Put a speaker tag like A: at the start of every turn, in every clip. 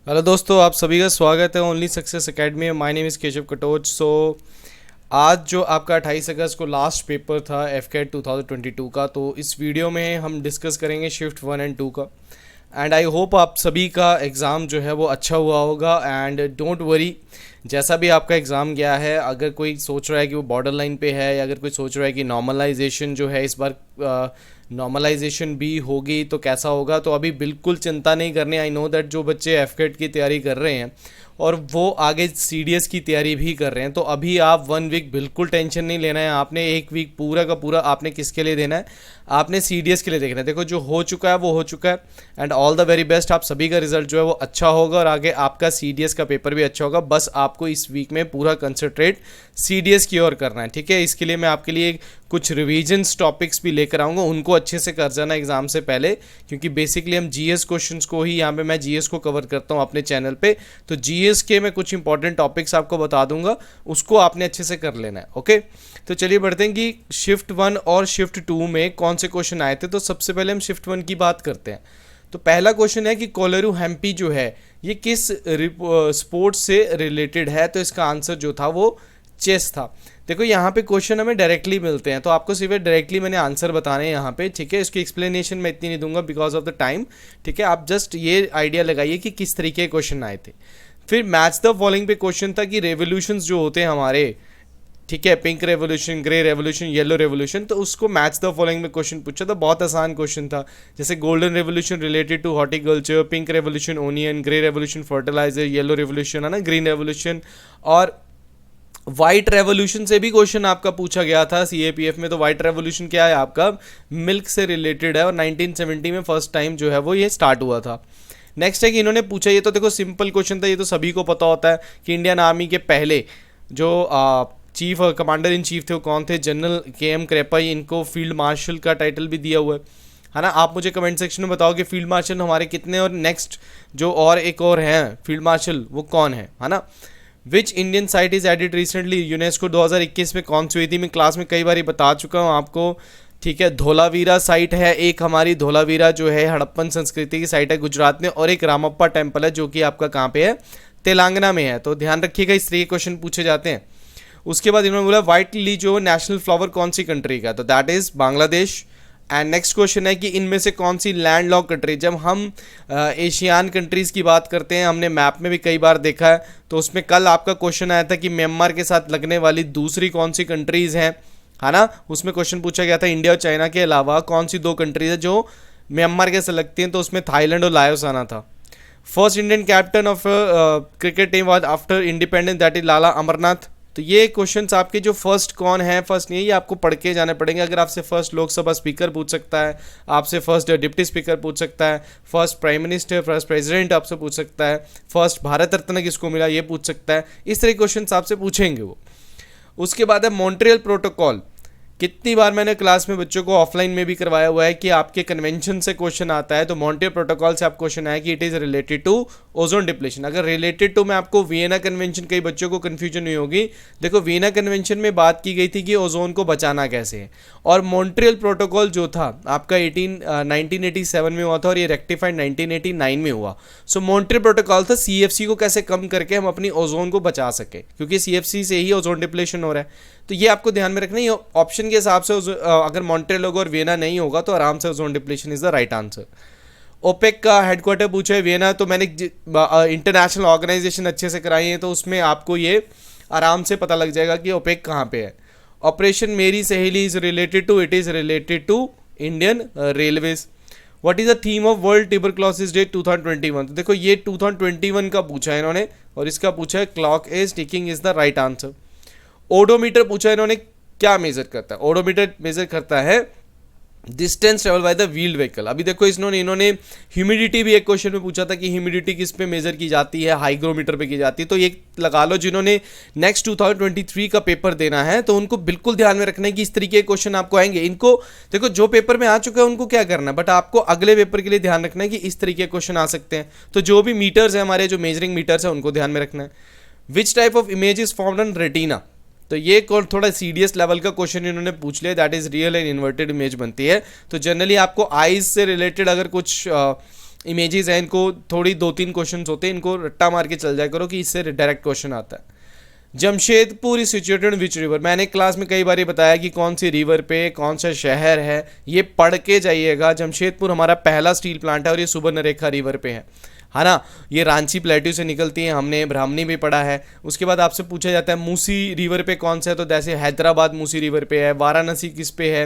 A: Hello दोस्तों, आप सभी का स्वागत है ओनली सक्सेस एकेडमी में। My name is Keshav Katoch. आज जो आपका 28 अगस्त को लास्ट पेपर था एफकेट 2022 का, तो इस वीडियो में हम डिस्कस करेंगे शिफ्ट 1 और 2 का। एंड आई होप आप सभी का एग्ज़ाम जो है वो अच्छा हुआ होगा। एंड डोंट वरी, जैसा भी आपका एग्ज़ाम गया है, अगर कोई सोच रहा है कि वो बॉर्डर लाइन पे है, या अगर कोई सोच रहा है कि नॉर्मलाइजेशन जो है इस बार नॉर्मलाइजेशन भी होगी तो कैसा होगा, तो अभी बिल्कुल चिंता नहीं करनी। आई नो दैट जो बच्चे एफकेट की तैयारी कर रहे हैं और वो आगे सीडीएस की तैयारी भी कर रहे हैं, तो अभी आप 1 वीक बिल्कुल टेंशन नहीं लेना है। आपने 1 वीक पूरा का पूरा आपने किसके लिए देना है? आपने सीडीएस के लिए देखना है। देखो, जो हो चुका है वो हो चुका है। And all the very best, आप सभी का रिजल्ट जो है वो अच्छा होगा और आगे आपका सीडीएस का पेपर भी अच्छा होगा। बस आपको इस वीक में पूरा कंसंट्रेट सीडीएस की ओर करना है, ठीक है। इसके लिए मैं आपके लिए कुछ रिविजन्स टॉपिक्स भी लेकर आऊँगा, उनको अच्छे से कर जाना एग्जाम से पहले, क्योंकि बेसिकली हम जीएस क्वेश्चंस को ही यहाँ पे मैं जीएस को कवर करता हूँ अपने चैनल पे। तो जीएस के मैं कुछ इंपॉर्टेंट टॉपिक्स आपको बता दूंगा, उसको आपने अच्छे से कर लेना है। ओके, तो चलिए बढ़ते हैं कि शिफ्ट 1 और शिफ्ट 2 में कौन से क्वेश्चन आए थे। तो सबसे पहले हम शिफ्ट 1 की बात करते हैं। तो पहला क्वेश्चन है कि कोलेरू हेम्पी जो है ये किस स्पोर्ट्स से रिलेटेड है? तो इसका आंसर जो था वो चेस था। देखो, यहाँ पे क्वेश्चन हमें डायरेक्टली मिलते हैं, तो आपको सिर्फ डायरेक्टली मैंने आंसर बताने हैं यहाँ पे, ठीक है। इसकी एक्सप्लेनेशन मैं इतनी नहीं दूंगा बिकॉज ऑफ द टाइम, ठीक है। आप जस्ट ये आइडिया लगाइए कि किस तरीके के क्वेश्चन आए थे। फिर मैच द फॉलोइंग पे क्वेश्चन था कि रेवोल्यूशंस जो होते हैं हमारे, ठीक है, pink revolution, grey revolution, yellow revolution, तो उसको मैच द फॉलोइंग में क्वेश्चन पूछा था। बहुत आसान क्वेश्चन था, जैसे golden revolution related to horticulture, pink revolution onion, grey revolution fertiliser, yellow revolution है ना ग्रीन रेवोल्यूशन, और वाइट रेवोल्यूशन से भी क्वेश्चन आपका पूछा गया था सीएपीएफ में। तो वाइट रेवोल्यूशन क्या है? आपका मिल्क से रिलेटेड है और 1970 में फर्स्ट टाइम जो है वो ये स्टार्ट हुआ था। नेक्स्ट है कि इन्होंने पूछा, ये तो देखो सिंपल क्वेश्चन था, ये तो सभी को पता होता है कि इंडियन आर्मी के पहले जो चीफ कमांडर इन चीफ थे वो कौन थे? General KM Cariappa. इनको फील्ड मार्शल का टाइटल भी दिया हुआ है ना। आप मुझे कमेंट सेक्शन में बताओ कि फील्ड मार्शल हमारे कितने, और नेक्स्ट जो और एक और हैं फील्ड मार्शल वो कौन है ना। Which Indian site is added recently? UNESCO 2021 में कौन सी हुई थी? मैं क्लास में कई बार बता चुका हूँ आपको, ठीक है। धोलावीरा साइट है एक हमारी, धोलावीरा जो है हड़प्पन संस्कृति की साइट है गुजरात में, और एक रामप्पा टेम्पल है जो कि आपका कहाँ पे है? तेलंगाना में है। तो ध्यान रखिएगा, इस तरीके क्वेश्चन पूछे जाते हैं। उसके बाद इन्होंने बोला व्हाइट लिली जो नेशनल फ्लावर कौन सी कंट्री का? तो that is Bangladesh. And next question है कि इनमें से कौन सी लैंड लॉक कंट्री? जब हम एशियान कंट्रीज़ की बात करते हैं, हमने मैप में भी कई बार देखा है, तो उसमें कल आपका क्वेश्चन आया था कि म्यांमार के साथ लगने वाली दूसरी कौन सी कंट्रीज़ हैं, है ना। उसमें क्वेश्चन पूछा गया था इंडिया और चाइना के अलावा कौन सी 2 कंट्रीज है जो म्यांमार के साथ लगती हैं, तो उसमें थाईलैंड और लाओस आना था। First Indian captain of cricket team was after independence, that is Lala Amarnath. तो ये क्वेश्चंस आपके जो फर्स्ट कौन है, फर्स्ट नहीं है, ये आपको पढ़ के जाने पड़ेंगे। अगर आपसे फर्स्ट लोकसभा स्पीकर पूछ सकता है, आपसे फर्स्ट डिप्टी स्पीकर पूछ सकता है, first prime minister, first president आपसे पूछ सकता है, फर्स्ट भारत रत्न किसको मिला ये पूछ सकता है। इस तरह के क्वेश्चन आपसे पूछेंगे वो। उसके बाद है मॉन्ट्रियल प्रोटोकॉल। कितनी बार मैंने क्लास में बच्चों को ऑफलाइन में भी करवाया हुआ है कि आपके कन्वेंशन से क्वेश्चन आता है, तो मॉन्ट्रियल प्रोटोकॉल से आप क्वेश्चन आया कि it is related to ozone depletion. अगर रिलेटेड टू में आपको वियना कन्वेंशन, कई बच्चों को कंफ्यूजन नहीं होगी। देखो, वियना कन्वेंशन में बात की गई थी कि ओजोन को बचाना कैसे है, और मॉन्ट्रियल प्रोटोकॉल जो था आपका 1987 में हुआ था और ये रेक्टिफाइड 1989 में हुआ। सो मॉन्ट्रियल प्रोटोकॉल था सीएफसी को कैसे कम करके हम अपनी ओजोन को बचा सके, क्योंकि सीएफसी से ही ओजोन डिप्लेशन हो रहा है। तो ये आपको ध्यान में रखना है। ऑप्शन के हिसाब से अगर मॉन्ट्रियल होगा और वियना नहीं होगा तो आराम से ozone depletion is the right answer. OPEC का हेडक्वार्टर पूछा है वियना, तो मैंने इंटरनेशनल ऑर्गेनाइजेशन अच्छे से कराई है, तो उसमें आपको ये आराम से पता लग जाएगा कि ओपेक कहाँ पे है। Operation Meri Saheli is related to, it is related to Indian railways. What is the theme of world tuberculosis day 2021? तो देखो, ये 2021 का पूछा है इन्होंने, और इसका पूछा है clock is ticking is the right answer. Odometer पूछा है इन्होंने, क्या मेजर करता है? ओडोमीटर मेजर करता है distance travel by the wheeled vehicle. अभी देखो, इन्होंने ह्यूमिडिटी भी एक क्वेश्चन में पूछा था कि ह्यूमिडिटी किस पे मेजर की जाती है? हाइग्रोमीटर पे की जाती है। तो ये लगा लो, जिन्होंने नेक्स्ट 2023 का पेपर देना है तो उनको बिल्कुल ध्यान में रखना है कि इस तरीके के क्वेश्चन आपको आएंगे। इनको देखो, जो पेपर में आ चुका है उनको क्या करना है, बट आपको अगले पेपर के लिए ध्यान रखना है कि इस तरीके के क्वेश्चन आ सकते हैं। तो जो भी मीटर्स है हमारे, जो मेजरिंग मीटर्स है, उनको ध्यान में रखना है। Which type of image is formed on retina? तो ये थोड़ा सीडीएस लेवल का क्वेश्चन इन्होंने पूछ लिया, that is real and inverted image बनती है। तो जनरली आपको आईज से रिलेटेड अगर कुछ इमेजेस हैं, इनको थोड़ी 2-3 क्वेश्चन होते हैं, इनको रट्टा मार के चल जाया करो कि इससे डायरेक्ट क्वेश्चन आता है। Jamshedpur is situated which river, मैंने क्लास में कई बार बताया कि कौन सी रिवर पे कौन सा शहर है, ये पढ़ के जाइएगा। जमशेदपुर हमारा पहला स्टील प्लांट है और ये सुवर्णरेखा रिवर पे है ना। ये रांची प्लेट्यू से निकलती है, हमने ब्राह्मणी भी पढ़ा है। उसके बाद आपसे पूछा जाता है मूसी रिवर पे कौन सा है, तो जैसे हैदराबाद मूसी रिवर पे है, वाराणसी किस पे है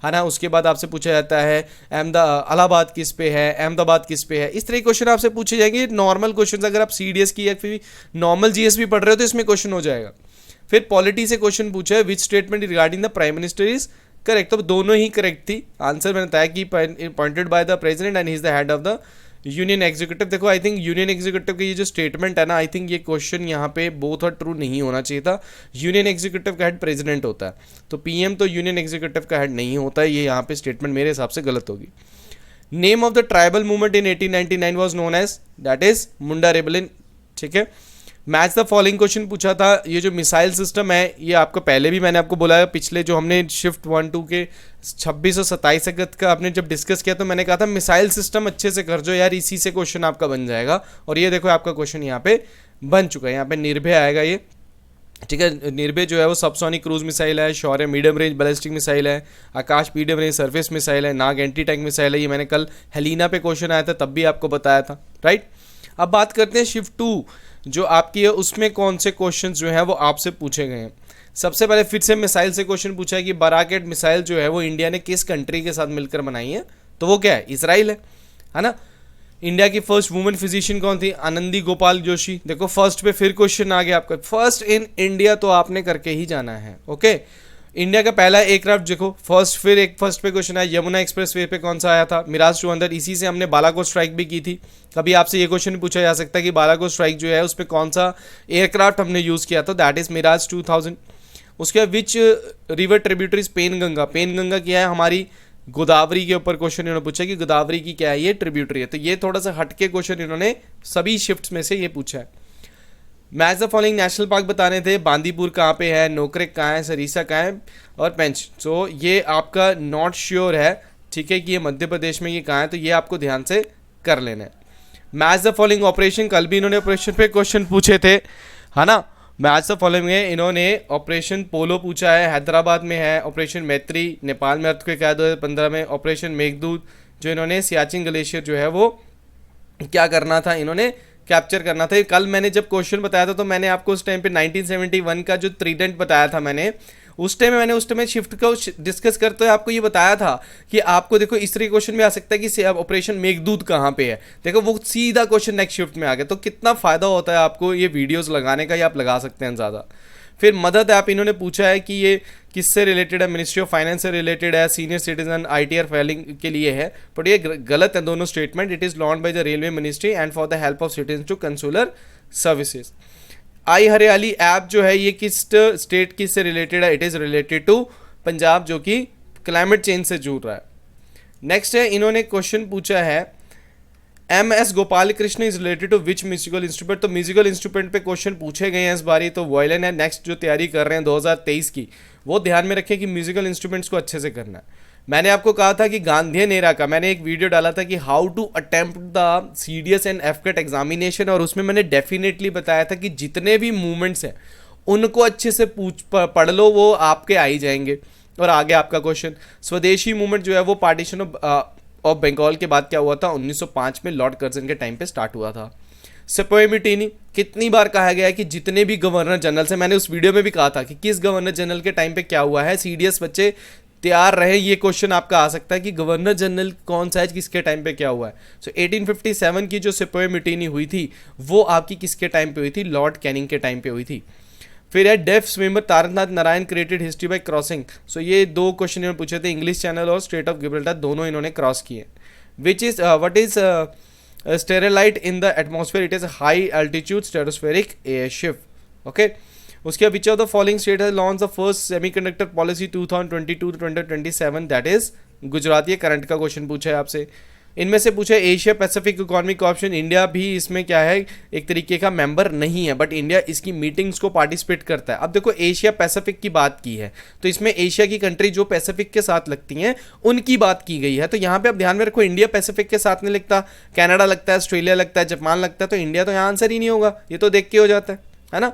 A: ना। उसके बाद आपसे पूछा जाता है इलाहाबाद किस पे है, अहमदाबाद किस पे है। इस तरह के क्वेश्चन आपसे पूछे जाएंगे, नॉर्मल क्वेश्चन। अगर आप CDS की या फिर नॉर्मल GS भी पढ़ रहे हो तो इसमें क्वेश्चन हो जाएगा। फिर पॉलिटी से क्वेश्चन पूछा है, which statement regarding the prime minister is correct, तो दोनों ही करेक्ट थी। आंसर मैंने बताया कि appointed by the president and he is the head of the union executive. देखो आई थिंक यूनियन एग्जीक्यूटिव का ये जो स्टेटमेंट है ना, आई थिंक ये क्वेश्चन यहाँ पे बोथ और ट्रू नहीं होना चाहिए था। यूनियन एग्जीक्यूटिव का हेड प्रेसिडेंट होता है, तो PM तो यूनियन एग्जीक्यूटिव का हेड नहीं होता है। ये यहाँ पे स्टेटमेंट मेरे हिसाब से गलत होगी। Name of the tribal movement in 1899 was known as, that is Munda rebellion. ठीक है। मैच द फॉलोइंग क्वेश्चन पूछा था। ये जो मिसाइल सिस्टम है, ये आपको पहले भी मैंने आपको बोला है, पिछले जो हमने शिफ्ट 1-2 के 26 और 27 अगस्त का आपने जब डिस्कस किया तो मैंने कहा था मिसाइल सिस्टम अच्छे से कर जो यार, इसी से क्वेश्चन आपका बन जाएगा। और ये देखो आपका क्वेश्चन यहाँ पे बन चुका है। यहाँ पे निर्भय आएगा ये, ठीक है। निर्भय जो है वो सबसोनिक क्रूज मिसाइल है, शौर्य मीडियम रेंज बैलिस्टिक मिसाइल है, आकाश मीडियम रेंज सरफेस मिसाइल है, नाग एंटी टैंक मिसाइल है। ये मैंने कल हेलिना पे क्वेश्चन आया था तब भी आपको बताया था, राइट। अब बात करते हैं शिफ्ट 2 जो आपकी है, उसमें कौन से क्वेश्चन जो हैं वो आपसे पूछे गए हैं। सबसे पहले फिर से मिसाइल से क्वेश्चन पूछा है कि बराकेट मिसाइल जो है वो इंडिया ने किस कंट्री के साथ मिलकर बनाई है, तो वो क्या है, इसराइल है ना। इंडिया की फर्स्ट वुमेन फिजिशियन कौन थी, आनंदी गोपाल जोशी। देखो फर्स्ट पे फिर क्वेश्चन आ गया आपका, फर्स्ट इन इंडिया तो आपने करके ही जाना है, ओके। इंडिया का पहला एयरक्राफ्ट देखो फर्स्ट, फिर एक फर्स्ट पे क्वेश्चन आया यमुना एक्सप्रेस वे पे कौन सा आया था, मिराज 200। इसी से हमने बालाकोट स्ट्राइक भी की थी। कभी आपसे ये क्वेश्चन पूछा जा सकता है कि बालाकोट स्ट्राइक जो है उस पर कौन सा एयरक्राफ्ट हमने यूज़ किया था, दैट इज मिराज 2000। उसके बाद which river tributaries Penganga, Penganga क्या है हमारी गोदावरी के ऊपर क्वेश्चन इन्होंने पूछा कि गोदावरी की क्या है ये ट्रिब्यूटरी है। तो ये थोड़ा सा हटके क्वेश्चन इन्होंने सभी शिफ्ट्स में से ये पूछा है। Match the following national park बताने थे, बांदीपुर कहाँ पे है, नोकरेक कहाँ है, सरीसा कहाँ है और पेंच। तो ये आपका नॉट श्योर है, ठीक है, कि ये मध्य प्रदेश में ये कहाँ है, तो ये आपको ध्यान से कर लेना है। मैच द फॉलोइंग ऑपरेशन, कल भी इन्होंने ऑपरेशन पे क्वेश्चन पूछे थे, है ना। मैच द फॉलोइंग में इन्होंने ऑपरेशन पोलो पूछा है, हैदराबाद में है। ऑपरेशन मैत्री नेपाल में अर्थक्वेक आया 2015 में। ऑपरेशन मेघदूत जो इन्होंने सियाचिन ग्लेशियर जो है वो क्या करना था, इन्होंने कैप्चर करना था। कल मैंने जब क्वेश्चन बताया था तो मैंने आपको उस टाइम पे 1971 का जो ट्रीडेंट बताया था मैंने, उस टाइम शिफ्ट को डिस्कस करते हुए आपको ये बताया था कि आपको देखो इस तरह क्वेश्चन में आ सकता है कि ऑपरेशन मेघदूत कहाँ पे है। देखो वो सीधा क्वेश्चन नेक्स्ट शिफ्ट में आ गया। तो कितना फायदा होता है आपको ये वीडियोस लगाने का, ये आप लगा सकते हैं ज़्यादा। फिर मदद ऐप इन्होंने पूछा है कि ये किससे रिलेटेड है, मिनिस्ट्री ऑफ फाइनेंस से रिलेटेड है, सीनियर सिटीजन ITR फाइलिंग के लिए है, बट ये गलत है दोनों statement. It is launch by the railway ministry and for the help of citizen to consular services. I Hariyali app जो है ये किस स्टेट की से रिलेटेड है, it is related to Punjab जो कि क्लाइमेट चेंज से जूझ रहा है। नेक्स्ट है इन्होंने क्वेश्चन पूछा है MS Gopal Krishna is related to which musical instrument. तो म्यूजिकल इंस्ट्रूमेंट पे क्वेश्चन पूछे गए हैं इस बारी, तो वायलिन है। नेक्स्ट जो तैयारी कर रहे हैं 2023 की, वो ध्यान में रखें कि म्यूजिकल इंस्ट्रूमेंट्स को अच्छे से करना है। मैंने आपको कहा था कि गांधीयन एरा का मैंने एक वीडियो डाला था कि how to attempt the CDS and FCAT examination, और उसमें मैंने डेफिनेटली बताया था कि जितने भी मूवमेंट्स हैं उनको अच्छे से पढ़ लो, वो आपके आ ही जाएंगे। और आगे आपका क्वेश्चन, स्वदेशी मूवमेंट जो है वो पार्टीशन ऑफ बंगाल के बाद क्या हुआ था, 1905 में लॉर्ड कर्जन के टाइम पे स्टार्ट हुआ था। सेपोई मिटीनी, कितनी बार कहा गया है कि जितने भी गवर्नर जनरल से, मैंने उस वीडियो में भी कहा था कि किस गवर्नर जनरल के टाइम पे क्या हुआ है। CDS बच्चे तैयार रहे, ये क्वेश्चन आपका आ सकता है कि गवर्नर जनरल कौन सा है, किसके टाइम पे क्या हुआ है। सो 1857 की जो सेपोई मिटीनी हुई थी वो आपकी किसके टाइम पे हुई थी, लॉर्ड कैनिंग के टाइम पे हुई थी। फिर है deaf swimmer Taraknath Narayan created history by crossing. So ये दो क्वेश्चन इन्होंने पूछे थे, इंग्लिश चैनल और स्ट्रेट ऑफ गिब्राल्टर दोनों इन्होंने क्रॉस किए। Which is what is sterilite in the atmosphere, it is high altitude stratospheric airship, okay. उसके which of the following state has launch the first semiconductor policy 2022 to 2027, that is Gujarat. ये current का question पूछा है आपसे। इनमें से पूछा Asia Pacific economic option, India भी इसमें क्या है एक तरीके का मेंबर नहीं है, बट इंडिया इसकी मीटिंग्स को पार्टिसिपेट करता है। अब देखो एशिया पैसिफिक की बात की है तो इसमें एशिया की कंट्री जो पैसिफिक के साथ लगती हैं उनकी बात की गई है, तो यहाँ पे अब ध्यान में रखो इंडिया पैसिफिक के साथ नहीं लिखता, कनाडा लगता है, ऑस्ट्रेलिया लगता है, जापान लगता है, तो इंडिया तो यहाँ आंसर ही नहीं होगा, ये तो देख के हो जाता है ना।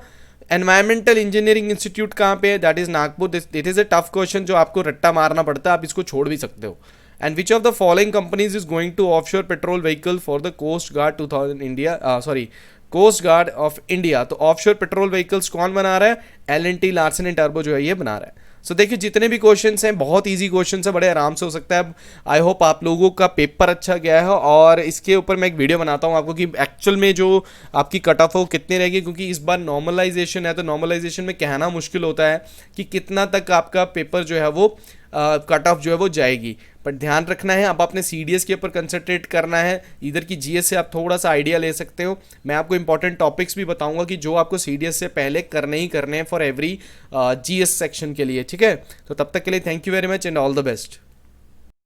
A: एनवायरमेंटल इंजीनियरिंग इंस्टीट्यूट कहाँ पे है, that is Nagpur. It is a tough question जो आपको रट्टा मारना पड़ता है, आप इसको छोड़ भी सकते हो। And which of the following companies is going to offshore patrol vehicle for the coast guard 2000 India, sorry coast guard of India. तो ऑफशोर पेट्रोल व्हीकल्स कौन बना रहा है, L&T लार्सन एंड टर्बो जो है ये बना रहा है। सो देखिए जितने भी क्वेश्चंस हैं बहुत इजी क्वेश्चंस है, बड़े आराम से हो सकता है। आई होप आप लोगों का पेपर अच्छा गया है, और इसके ऊपर मैं एक वीडियो बनाता हूँ आपको कि एक्चुअल में जो आपकी कट ऑफ हो कितनी रहेगी, क्योंकि इस बार नॉर्मलाइजेशन है तो नॉर्मलाइजेशन में कहना मुश्किल होता है कि कितना तक आपका पेपर जो है वो कट ऑफ जो है वो जाएगी। बट ध्यान रखना है, आप अपने CDS के ऊपर कंसंट्रेट करना है, इधर की GS से आप थोड़ा सा आइडिया ले सकते हो। मैं आपको इंपॉर्टेंट टॉपिक्स भी बताऊंगा कि जो आपको CDS से पहले करने ही करने हैं फॉर एवरी GS सेक्शन के लिए, ठीक है। तो तब तक के लिए thank you very much and all the best.